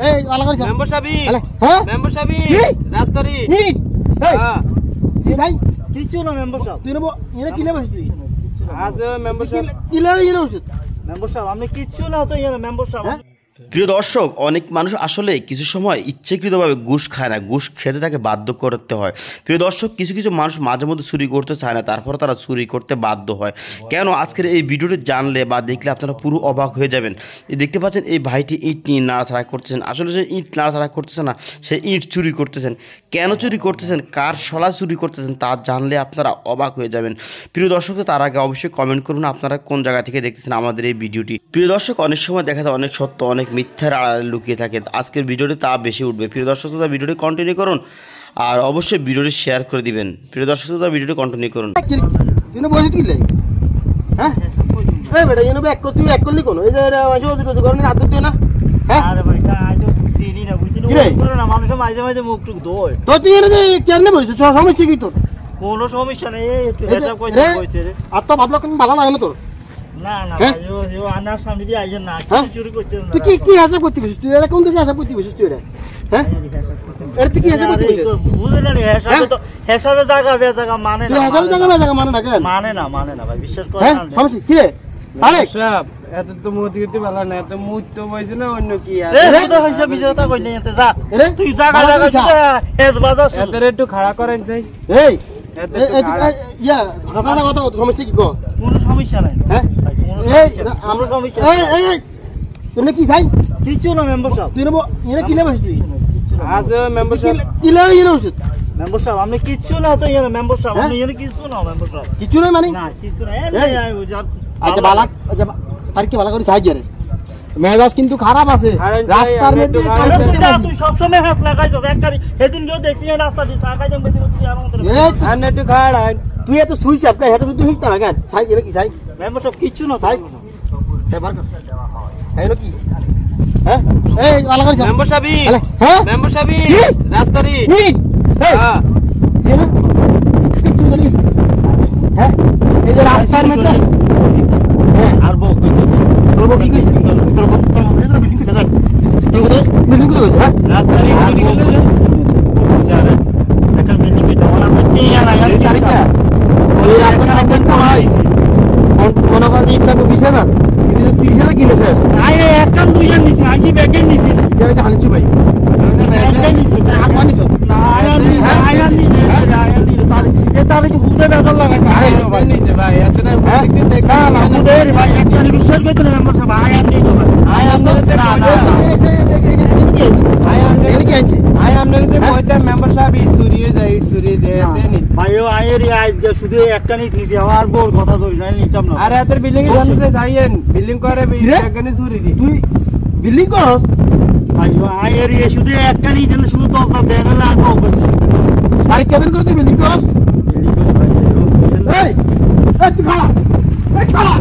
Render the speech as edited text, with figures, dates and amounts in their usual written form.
এই আলা করিস মেম্বার সাহেব হ্যাঁ মেম্বার সাহেব রাস্তারি এই কি ভাই কিছু না মেম্বার সাহেব তুই নেবো এনে কিলে বসিস তুই আছে মেম্বার সাহেব কিলে এনে বসিস মেম্বার সাহেব আপনি কিছু না তো এর মেম্বার সাহেব। প্রিয় দর্শক, অনেক মানুষ আসলে কিছু সময় ইচ্ছাকৃতভাবে ঘুষ খায় না, ঘুষ খেতে তাকে বাধ্য করতে হয়। প্রিয় দর্শক, কিছু কিছু মানুষ মাঝে মধ্যে চুরি করতে চায় না, তারপর তারা চুরি করতে বাধ্য হয়। কেন? আজকের এই ভিডিওটি জানলে বা দেখলে আপনারা পুরো অবাক হয়ে যাবেন। দেখতে পাচ্ছেন এই ভাইটি ইট নিয়ে নাড়াচাড়া করতেছেন। আসলে সে ইট নাড়াচাড়া করতেছে না, সে ইট চুরি করতেছেন। কেন চুরি করতেছেন, কার সলা চুরি করতেছেন তা জানলে আপনারা অবাক হয়ে যাবেন। প্রিয় দর্শক, তার আগে অবশ্যই কমেন্ট করুন আপনারা কোন জায়গা থেকে দেখতেছেন আমাদের এই ভিডিওটি। প্রিয় দর্শক, অনেক সময় দেখা যায় অনেক সত্য অনেক মিথ্যার আড়ালে লুকিয়ে থাকে। আজকের ভিডিওটি তা বেশি উঠবে। প্রিয় দর্শক, ভিডিওটি কন্টিনিউ করুন আর অবশ্যই ভিডিওটি শেয়ার করে দিবেন। প্রিয় দর্শক, ভিডিওটি কন্টিনিউ করুন। তুই বসে কি লাই হ্যাঁ এই বেটা এনে ব্যাক করতে এক করলি কোন এই যে মাঝে ওই গরমে হাত দিতে না হ্যাঁ আরে ভাই আজ চিনি না বুঝিনি পুরো না মানুষ মাঝে মাঝে মুখ টুক দোয় তো তুই এনে যে কেন বসছিস সমস্যা কি তোর? কোনো সমস্যা নেই, একটু হিসাব করে কইছে রে। আর তো ভাবলো কেন ভালো লাগে না তোর? না না ভাই ও আনার সামনে দিয়ে আইছেন না, কিছু চুরি করছেন না। তুই কি হিসাব করতে বসছিস? তুই এটা কোন দেশে হিসাব করতে বসছিস তুই এটা? হ্যাঁ এটা তুই কি হিসাব করতে বসছিস? বুঝলেন না হিসাবে তো হিসাবে জায়গা বে জায়গা মানে না। তুই হিসাবে জায়গা মানে না কেন? মানে না ভাই, বিশ্বাস করেন হ্যাঁ না। সমস্যা কি রে? আরে সাহেব এত তো মুতি গতি ভালো না, এত মুত তো বইছে না অন্য কি আর এ তো হিসাব বিজয়তা কইলে এতে যা রে তুই জায়গা হেজ বাজার এত একটু খাড়া করেন চাই। এই এত ইয়া কথা কথা সমস্যা কি কো? কোনো সমস্যা নাই হ্যাঁ এই এই আমরা সমস্যা এই এই তুই কি চাই? কিছু না মেম্বার সাহেব। তুই নেবো এনে কিলে বসিস তুই আছে মেম্বার সাহেব কিলে এনে বসিস মেম্বার সাহেব আপনি কিছু না তো এর মেম্বার সাহেব আপনি এর কিছু না মেম্বার সাহেব কিছু নয় মানে না কিছু না আচ্ছা বালা আচ্ছা আর কি বালা করে সাহায্য রে মেজাজ কিন্তু খারাপ আছে রাস্তার মধ্যে তুই সব সময় হাত লাগাইছ একবারই সেদিন কেউ দেখছি রাস্তা দিয়ে লাগাই দেন বেশি বেশি আমাদের আর একটু খাড়া তুই এত সুইস আপকা হেটা শুধু হিসতা কেন সাই এর কি সাই মেম্বার সাহেব কিছু না সাই এবার কর এলো কি হ্যাঁ এই বালা করে মেম্বার সাহেব হ্যাঁ মেম্বার সাহেব রাস্তারি এই হ্যাঁ এলো একটু গলি হ্যাঁ এই যে রাস্তার মধ্যে হ্যাঁ আর বউ কইছে তোর বউ কি কইছে তোর বউ বিল্ডিং কইছে না বিল্ডিং কইছে হ্যাঁ রাস্তারি চুরি গেলে যারে একটা বিল্ডিং এ যাওয়া না টিয়া না এই তারিখটা ওই রাস্তাটা করতে হয় কোন কোন ইটটা 20000 কিন্তু 30000 কিনেছে আরে একটা দুইজন নিছে আইজি ব্যাগের নিছে যারা কি হানিছি ভাই ব্যাগের নিছে আগুয়া নিছো না আয়ার নিছে তারে কি হুদে বেজাল লাগাইছে আরে ভাই নিতে ভাই এত না প্রত্যেকদিন দেখ না না হুদের ভাই একটা বিশ্বাস করতে না মেম্বার সাহেব আয়ার নিছে ভাই আয়ার নিছে না না ভাই আমি কি আছে আই আপনার তে কইতে মেম্বার সাহেব ইট চুরিয়ে যায় ইট চুরিয়ে দেয় দেনি ভাই ও আয়ের আজকে শুধু একটা নিট নিছে আর বোর কথা ধরি না নিছাম না আর এত বিল্ডিং এর সামনে যাইয়েন বিল্ডিং করে এখানে চুরি দি তুই বিল্ডিং করস ভাই ও আয়ের শুধু একটা নিট শুধু তো দেন না আর বউ করছে আরে কেমন করে তুই বিল্ডিং করস বিল্ডিং করে ভাই এই তুই খালা এই খালা